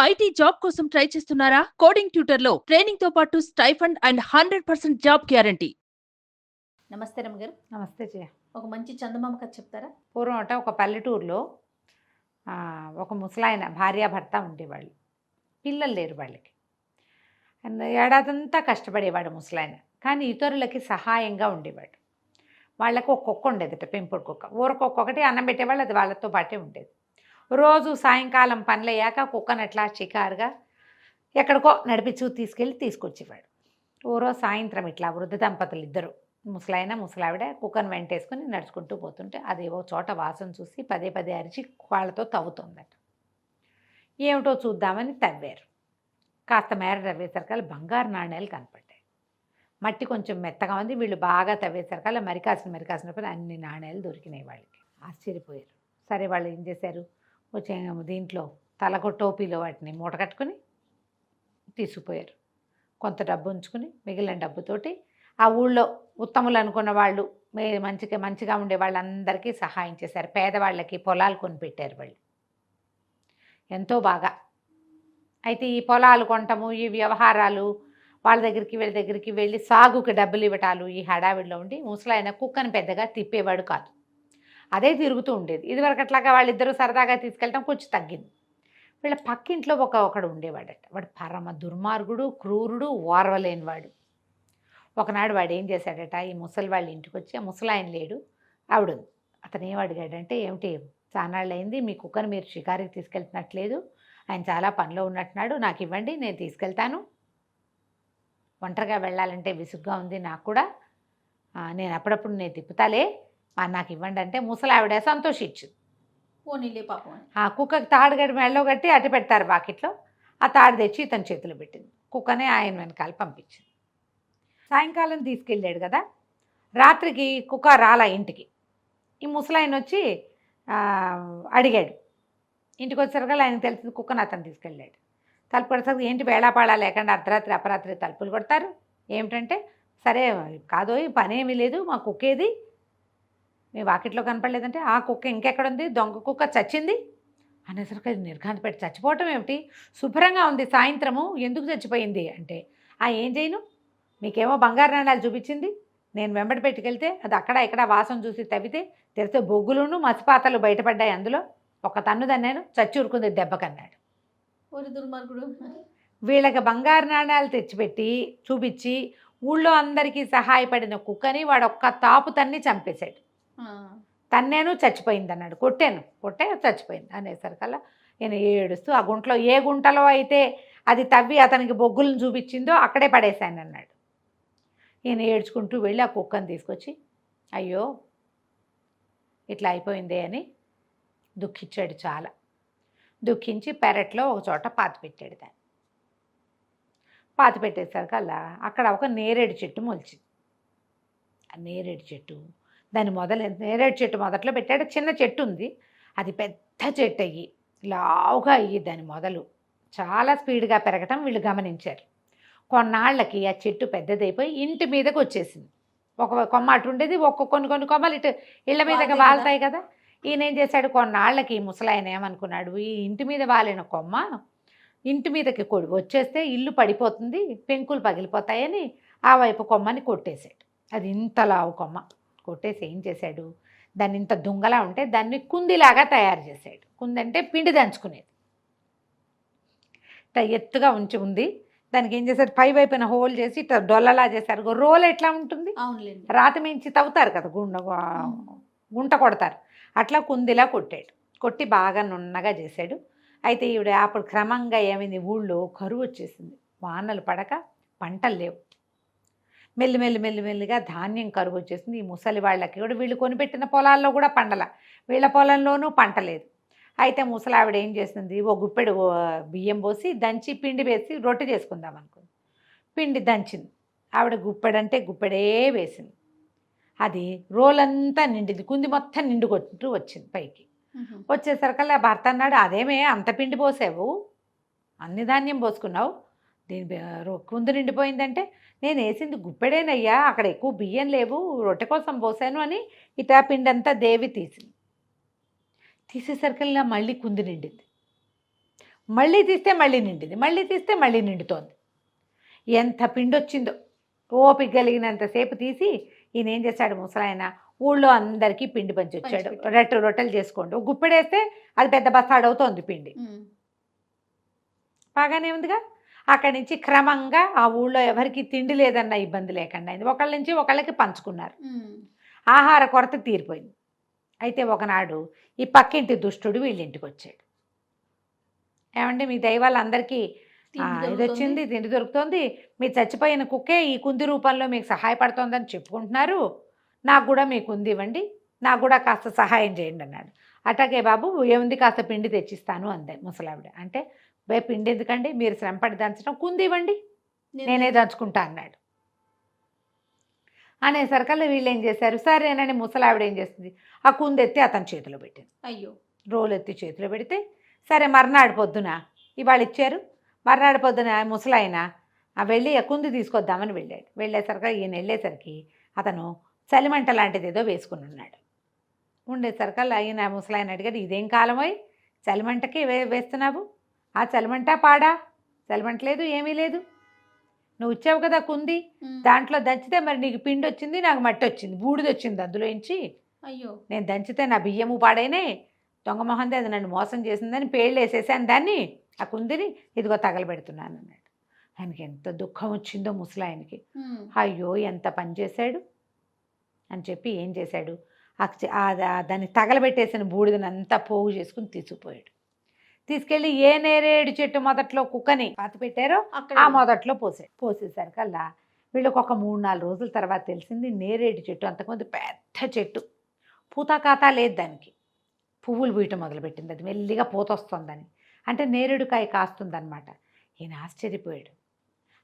IT job కోసం try చేస్తున్నారా? Coding ట్యూటర్లో training తో పాటు స్టైఫండ్ అండ్ 100% జాబ్ గ్యారంటీ. నమస్తే రమ్మగారు. నమస్తే జయ. ఒక మంచి చందమామ కథ చెప్తారా? పూర్వం ఒక పల్లెటూరులో ఒక ముసలాయన భార్యాభర్త ఉండేవాళ్ళు. పిల్లలు లేరు వాళ్ళకి. ఏడాదంతా కష్టపడేవాడు ముసలాయన. కానీ ఇతరులకి సహాయంగా ఉండేవాడు. వాళ్ళకు ఒక కుక్క ఉండేదట, పెంపుడు కుక్క. ఊరకొక్కొక్కటి అన్నం పెట్టేవాళ్ళు, అది వాళ్ళతో పాటే ఉండేది. రోజు సాయంకాలం పనులయ్యాక కుక్కను అట్లా షికారుగా ఎక్కడికో నడిపించు తీసుకొచ్చేవాడు. ఓ రోజు సాయంత్రం ఇట్లా వృద్ధ దంపతులు ఇద్దరు, ముసలాయన ముసలావిడ, కుక్కను వెంటేసుకుని నడుచుకుంటూ పోతుంటే అదేవో చోట వాసన చూసి పదే పదే అరిచి వాళ్ళతో తవ్వుతుందట. ఏమిటో చూద్దామని తవ్వారు. కాస్త మేర తవ్వేసరికల్లా బంగారు నాణ్యాలు కనపడ్డాయి. మట్టి కొంచెం మెత్తగా ఉంది. వీళ్ళు బాగా తవ్వేసరికల్లా మరికాసినప్పుడు అన్ని నాణ్యాలు దొరికినాయి. వాళ్ళకి ఆశ్చర్యపోయారు. సరే, వాళ్ళు ఏం చేశారు, వచ్చే దీంట్లో తలకు టోపీలో వాటిని మూట కట్టుకుని తీసుకుపోయారు. కొంత డబ్బు ఉంచుకుని మిగిలిన డబ్బుతోటి ఆ ఊళ్ళో ఉత్తములు అనుకున్న వాళ్ళు, మంచిగా ఉండే వాళ్ళందరికీ సహాయం చేశారు. పేదవాళ్ళకి పొలాలు కొనిపెట్టారు వాళ్ళు ఎంతో బాగా. అయితే ఈ పొలాలు కొనటము, ఈ వ్యవహారాలు, వాళ్ళ దగ్గరికి వీళ్ళ దగ్గరికి వెళ్ళి సాగుకి డబ్బులు ఇవ్వటాలు ఈ హడావిడిలో ఉండి ముసలాయన కుక్కను పెద్దగా తిప్పేవాడు కాదు. అదే తిరుగుతూ ఉండేది. ఇదివరకు అట్లాగా వాళ్ళిద్దరూ సరదాగా తీసుకెళ్ళటం కొంచెం తగ్గింది. వీళ్ళ పక్కింట్లో ఒకడు ఉండేవాడట. వాడు పరమ దుర్మార్గుడు, క్రూరుడు, ఓర్వలేనివాడు. ఒకనాడు వాడు ఏం చేశాడట, ఈ ముసలి వాళ్ళ ఇంటికి వచ్చి, ఆ ముసలాయన లేడు, ఆవిడ ఉంది. అతను ఏం అడిగాడంటే, ఏమిటి చానాళ్ళు అయింది, మీ కుక్కను మీరు షికారికి తీసుకెళ్తున్నట్లేదు, ఆయన చాలా పనిలో ఉన్నట్టున్నాడు, నాకు ఇవ్వండి, నేను తీసుకెళ్తాను. ఒంటరిగా వెళ్ళాలంటే విసుగ్గా ఉంది నాకు కూడా, నేను అప్పుడప్పుడు నేను తిప్పుతాలే, నాకు ఇవ్వండి అంటే ముసలావిడ సంతోషించింది. పోనీలే పాపం. ఆ కుక్కకి తాడు గట్టి మెళ్ళో కట్టి అట్టి పెడతారు బాకెట్లో. ఆ తాడు తెచ్చి ఇతని చేతిలో పెట్టింది. కుక్కనే ఆయన వెనకాల పంపించింది. సాయంకాలం తీసుకెళ్ళాడు కదా, రాత్రికి కుక్క రాలా ఇంటికి. ఈ ముసలాయన వచ్చి అడిగాడు. ఇంటికి వచ్చేసరికి ఆయనకు తెలిసింది కుక్కను అతను తీసుకెళ్ళాడు. తలుపు కొడతారు. ఏంటి వేళాపాళా లేకుండా అర్ధరాత్రి అపరాత్రి తలుపులు కొడతారు ఏమిటంటే, సరే కాదో పనేమీ లేదు, మా కుక్కేది మీ వాకిట్లో కనపడలేదంటే, ఆ కుక్క ఇంకెక్కడుంది, దొంగ కుక్క చచ్చింది అనేసరికి అది నిర్ఘాంత పెట్టి, చచ్చిపోవటం ఏమిటి, శుభ్రంగా ఉంది సాయంత్రము, ఎందుకు చచ్చిపోయింది అంటే, ఏం చేయను, మీకేమో బంగారు నాణాలు చూపించింది, నేను వెంబడి పెట్టుకెళ్తే అది అక్కడ ఇక్కడ వాసన చూసి తవ్వితే తెరిస్తే బొగ్గులును మసిపాతలు బయటపడ్డాయి, అందులో ఒక తన్ను దన్నాను, చచ్చి ఉరుకుంది దెబ్బకన్నాడు. ఓరి దుర్మార్గుడు. వీళ్ళకి బంగారు నాణాలు తెచ్చిపెట్టి చూపించి ఊళ్ళో అందరికీ సహాయపడిన కుక్కని వాడు ఒక్క తాపు తన్ని చంపేశాడు. తన్నేను చచ్చిపోయింది అన్నాడు. కొట్టే చచ్చిపోయింది అనేసరికల్లా ఈయన ఏడుస్తూ, ఆ గుంటలో ఏ గుంటలో అయితే అది తవ్వి అతనికి బొగ్గులను చూపించిందో అక్కడే పడేశాను అన్నాడు. ఈయన ఏడ్చుకుంటూ వెళ్ళి ఆ కుక్కను తీసుకొచ్చి, అయ్యో ఇట్లా అయిపోయిందే అని దుఃఖించాడు. చాలా దుఃఖించి పెరట్లో ఒక చోట పాతిపెట్టాడు. దాన్ని పాతిపెట్టేసరికల్లా అక్కడ ఒక నేరేడు చెట్టు మొలిచింది. ఆ నేరేడు చెట్టు నేరేడు చెట్టు మొదట్లో పెట్టాడు. చిన్న చెట్టు ఉంది, అది పెద్ద చెట్టు అయ్యి లావుగా అయ్యి దాని మొదలు చాలా స్పీడ్గా పెరగటం వీళ్ళు గమనించారు. కొన్నాళ్ళకి ఆ చెట్టు పెద్దదైపోయి ఇంటి మీదకి వచ్చేసింది. ఒక కొమ్మ అటు ఉండేది, కొన్ని కొమ్మలు ఇటు ఇళ్ళ మీదకి వాళ్తాయి కదా. ఈయన ఏం చేశాడు, కొన్నాళ్ళకి ముసలాయన ఏమనుకున్నాడు, ఈ ఇంటి మీద వాలిన కొమ్మ ఇంటి మీదకి వచ్చేస్తే ఇల్లు పడిపోతుంది, పెంకులు పగిలిపోతాయని ఆ వైపు కొమ్మని కొట్టేశాడు. అది ఇంత లావు కొమ్మ. కొట్టేసి ఏం చేశాడు, దాన్ని ఇంత దుంగలా ఉంటే దాన్ని కుందిలాగా తయారు చేశాడు. కుంది అంటే పిండి దంచుకునేది. ఎత్తుగా ఉంది. దానికి ఏం చేశారు, పై వైపున హోల్ చేసి ఇట్లా డొల్లలా చేశారు. రోల్ ఎట్లా ఉంటుంది, రాతి మించి తవ్వుతారు కదా, గుంట కొడతారు, అట్లా కుందిలా కొట్టాడు. కొట్టి బాగా నున్నగా చేశాడు. అయితే ఈవిడ అప్పుడు క్రమంగా ఏమైంది, ఊళ్ళో కరువు వచ్చేసింది. వానలు పడక పంటలు లేవు. మెల్లిగా ధాన్యం కరువు వచ్చేసింది. ఈ ముసలి వాళ్ళకి కూడా వీళ్ళు కొనిపెట్టిన పొలాల్లో కూడా పండల, వీళ్ళ పొలంలోనూ పంట లేదు. అయితే ముసలి ఆవిడ ఏం చేసింది, ఓ గుప్పెడు బియ్యం పోసి దంచి పిండి వేసి రొట్టె చేసుకుందాం అనుకుంది. పిండి దంచింది. ఆవిడ గుప్పెడంటే గుప్పెడే వేసింది. అది రోలంతా నిండింది, కుంది మొత్తం నిండుకొట్టు వచ్చింది పైకి. వచ్చేసరికల్లా భర్త అన్నాడు, అదేమే అంత పిండి పోసావు, అన్ని ధాన్యం పోసుకున్నావు, దీని కుందు నిండిపోయిందంటే, నేను వేసింది గుప్పెడేనయ్యా, అక్కడ ఎక్కువ బియ్యం లేవు, రొట్టె కోసం పోసాను అని ఇటా పిండి అంతా దేవి తీసేసరికల్లా మళ్ళీ కుంది నిండింది. మళ్ళీ తీస్తే మళ్ళీ నిండింది, మళ్ళీ తీస్తే మళ్ళీ నిండుతోంది. ఎంత పిండి వచ్చిందో ఓపిక కలిగినంతసేపు తీసి ఈయన ఏం చేశాడు ముసలాయన, ఊళ్ళో అందరికీ పిండి పంచి వచ్చాడు. రొట్టెలు చేసుకోండి, గుప్పెడేస్తే అది పెద్ద బస్తాడవుతోంది పిండి. బాగానే ఉందిగా. అక్కడి నుంచి క్రమంగా ఆ ఊళ్ళో ఎవరికి తిండి లేదన్న ఇబ్బంది లేకుండా అయింది. ఒకళ్ళ నుంచి ఒకళ్ళకి పంచుకున్నారు. ఆహార కొరత తీరిపోయింది. అయితే ఒకనాడు ఈ పక్కింటి దుష్టుడు వీళ్ళింటికి వచ్చాడు. ఏమంటే మీ దైవాలు అందరికీ ఇది వచ్చింది, తిండి దొరుకుతుంది, మీరు చచ్చిపోయిన కుక్కే ఈ కుంది రూపంలో మీకు సహాయపడుతోందని చెప్పుకుంటున్నారు, నాకు కూడా మీ కుంది ఇవ్వండి, నాకు కూడా కాస్త సహాయం చేయండి అన్నాడు. అట్లాగే బాబు ఏముంది కాస్త పిండి తెచ్చిస్తాను అందే ముసలావిడ. అంటే పిండి ఎందుకండి, మీరు శ్రమపడి దంచడం, కుంది ఇవ్వండి నేనే దంచుకుంటా అన్నాడు. అనేసరికల్లా వీళ్ళు ఏం చేశారు, సరేనని ముసలావిడ ఏం చేస్తుంది, ఆ కుంది ఎత్తి అతని చేతిలో పెట్టింది. అయ్యో, రోలు ఎత్తి చేతిలో పెడితే సరే మర్నాడు పొద్దున ఇవాళ ఇచ్చారు. మర్నాడు పొద్దున ముసలాయన వెళ్ళి ఆ కుంది తీసుకొద్దామని వెళ్ళాడు. వెళ్ళేసరికి ఈయన వెళ్ళేసరికి అతను చలిమంట లాంటిది ఏదో వేసుకుని ఉన్నాడు. ఉండేసరికల్లా ఆయన ముసలాయన అడిగాడు, ఇదేం కాలమోయ్ చలిమంటకి వేస్తున్నావు, ఆ చలిమంట పాడా, చలిమంట లేదు ఏమీ లేదు, నువ్వు ఇచ్చావు కదా కుంది, దాంట్లో దంచితే మరి నీకు పిండి వచ్చింది, నాకు మట్టి వచ్చింది, బూడిది వచ్చింది అందులోంచి. అయ్యో, నేను దంచితే నా బియ్యము పాడైనే, దొంగ మొహంది అది నన్ను మోసం చేసిందని పేళ్ళు వేసేసాను దాన్ని, ఆ కుందిని ఇదిగో తగలబెడుతున్నాను అన్నాడు. ఆయనకి ఎంత దుఃఖం వచ్చిందో ముసలాయనకి. అయ్యో ఎంత పని చేశాడు అని చెప్పి ఏం చేశాడు, దాన్ని తగలబెట్టేసిన బూడిదనంతా పోగు చేసుకుని తీసుకుపోయాడు. తీసుకెళ్ళి ఏ నేరేడు చెట్టు మొదట్లో కుక్కని పాతి పెట్టారో ఆ మొదట్లో పోసేసరికల్లా వీళ్ళకి ఒక 3-4 రోజుల తర్వాత తెలిసింది, నేరేడు చెట్టు అంతకుముందు పెద్ద చెట్టు, పూతాకాతా లేదు దానికి, పువ్వులు పూయటం మొదలుపెట్టింది, అది మెల్లిగా పూత వస్తుందని, అంటే నేరేడుకాయ కాస్తుందన్నమాట. ఈయన ఆశ్చర్యపోయాడు,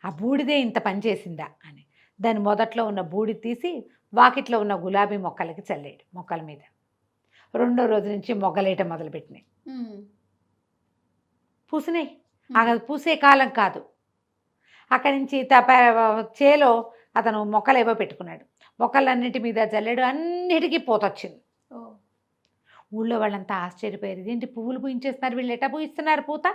ఆ బూడిదే ఇంత పని చేసిందా అని. దాని మొదట్లో ఉన్న బూడి తీసి వాకిట్లో ఉన్న గులాబీ మొక్కలకి చల్లాడు, మొక్కల మీద. 2వ రోజు నుంచి మొగ్గలేయటం మొదలుపెట్టినాయి, పూసినాయి. అది పూసే కాలం కాదు. అక్కడి నుంచి చేలో అతను మొక్కలేవో పెట్టుకున్నాడు, మొక్కలన్నిటి మీద చల్లాడు, అన్నిటికీ పూత వచ్చింది. ఊళ్ళో వాళ్ళంతా ఆశ్చర్యపోయారు, ఇదేంటి పువ్వులు పూయించేస్తున్నారు, వీళ్ళు ఎట్టా పూయిస్తున్నారు పూత.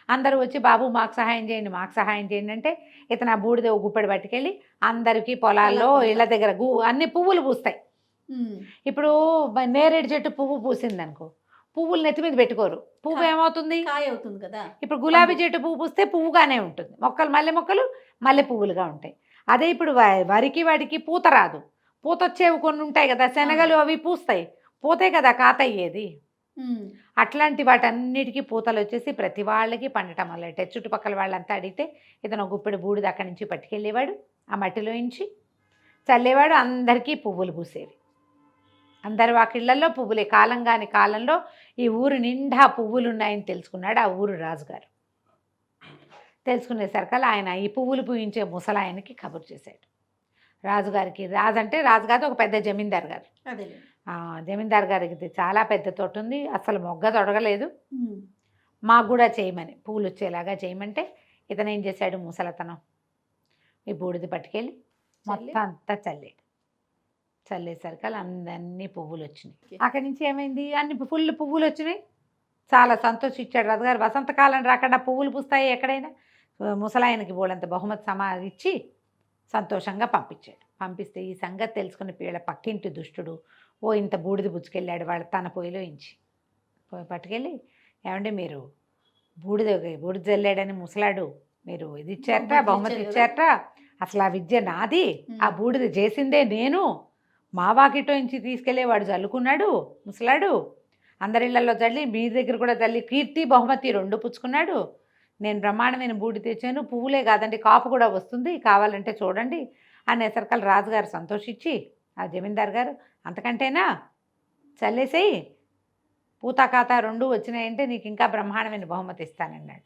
అందరూ వచ్చి బాబు మాకు సహాయం చేయండి, మాకు సహాయం చేయండి అంటే ఇతను ఆ బూడిద గుప్పెడు పట్టుకెళ్ళి అందరికీ పొలాల్లో ఇళ్ళ దగ్గర అన్ని పువ్వులు పూస్తాయి. ఇప్పుడు నేరేడు చెట్టు పువ్వు పూసింది అనుకో, పువ్వులు నెత్తి మీద పెట్టుకోరు, పువ్వు ఏమవుతుంది, కాయ అవుతుంది కదా. ఇప్పుడు గులాబీ చెట్టు పువ్వు పూస్తే పువ్వుగానే ఉంటుంది, మొక్కలు మల్లె పువ్వులుగా ఉంటాయి. అదే ఇప్పుడు వరికి వాడికి పూత రాదు, పూత వచ్చేవి కొన్ని ఉంటాయి కదా, శనగలు అవి పూస్తాయి, పూతే కదా కాత అయ్యేది. అట్లాంటి వాటన్నిటికీ పూతలు వచ్చేసి ప్రతి వాళ్ళకి పండటం మొదలెట్టాయి. చుట్టుపక్కల వాళ్ళంతా అడిగితే ఇతను గుప్పెడు బూడిద అక్కడి నుంచి పట్టుకెళ్ళేవాడు, ఆ మట్టిలోంచి చల్లేవాడు, అందరికీ పువ్వులు పూసేవి. అందరు వాకిళ్లలో పువ్వులే. కాలంలో ఈ ఊరు నిండా పువ్వులు ఉన్నాయని తెలుసుకున్నాడు ఆ ఊరు రాజుగారు. తెలుసుకునేసరికల్లా ఆయన ఈ పువ్వులు పూయించే ముసలాయనకి కబురు చేశాడు రాజుగారికి. రాజు కాదు, ఒక పెద్ద జమీందారు గారు. జమీందారు గారికి చాలా పెద్ద తోట ఉంది, అసలు మొగ్గ తొడగలేదు, మాకు కూడా చేయమని, పువ్వులు వచ్చేలాగా చేయమంటే ఇతను ఏం చేశాడు, ముసలతనం ఈ బూడిద పట్టుకెళ్ళి మొత్తం అంతా చల్లేసరికి అన్ని పువ్వులు వచ్చినాయి. అక్కడి నుంచి ఏమైంది, అన్ని ఫుల్ పువ్వులు వచ్చినాయి. చాలా సంతోషించాడు రాజుగారు. వసంతకాలం రాకుండా పువ్వులు పూస్తాయి ఎక్కడైనా. ముసలాయనకి బోడంత బహుమతి ఇచ్చి సంతోషంగా పంపిస్తే ఈ సంగతి తెలుసుకుని వీళ్ళ పక్కింటి దుష్టుడు ఇంత బూడిద పుచ్చుకెళ్ళాడు వాళ్ళ తన పొయ్యిలో ఇంచి పట్టుకెళ్ళి, ఏమంటే మీరు బూడిద చల్లాడని ముసలాడు మీరు ఇది ఇచ్చారట, బహుమతి ఇచ్చారట, అసలు ఆ విద్య నాది, ఆ బూడిద చేసిందే నేను, మా వాకిటో ఇంచి తీసుకెళ్ళి వాడు చల్లుకున్నాడు ముసలాడు, అందరిళ్లలో చల్లి మీ దగ్గర కూడా చల్లి కీర్తి బహుమతి 2 పుచ్చుకున్నాడు, నేను బ్రహ్మాండమైన బూడి తెచ్చాను, పువ్వులే కాదండి కాపు కూడా వస్తుంది, కావాలంటే చూడండి అనేసరికల్ రాజుగారు సంతోషించి ఆ జమీందారు గారు, అంతకంటేనా చల్లేసేయి, పూతాకాతా 2 వచ్చినాయంటే నీకు ఇంకా బ్రహ్మాండమైన బహుమతి ఇస్తానన్నాడు.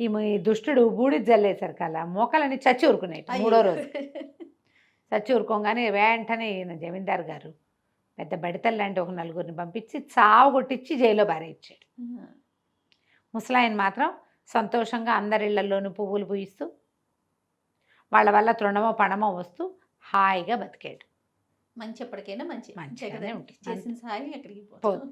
ఈ దుష్టుడు బూడిద చల్లేసరికల్లా మోకాలని చచ్చి ఊరుకున్నాయి. 3వ రోజు చచ్చి ఊరుకోగానే వెంటనే ఈయన జమీందారు గారు పెద్ద బడితల్ లాంటి ఒక 4గురిని పంపించి చావు కొట్టించి జైల్లో బారేయించాడు. ముసలాయన మాత్రం సంతోషంగా అందరిళ్లలోనూ పువ్వులు పూయిస్తూ వాళ్ళ వల్ల తృణమో పణమో వస్తూ హాయిగా బతికాడు. మంచి ఎప్పటికైనా మంచిగానే ఉంటుంది, చేసిన సహాయం ఎక్కడికి పోదు.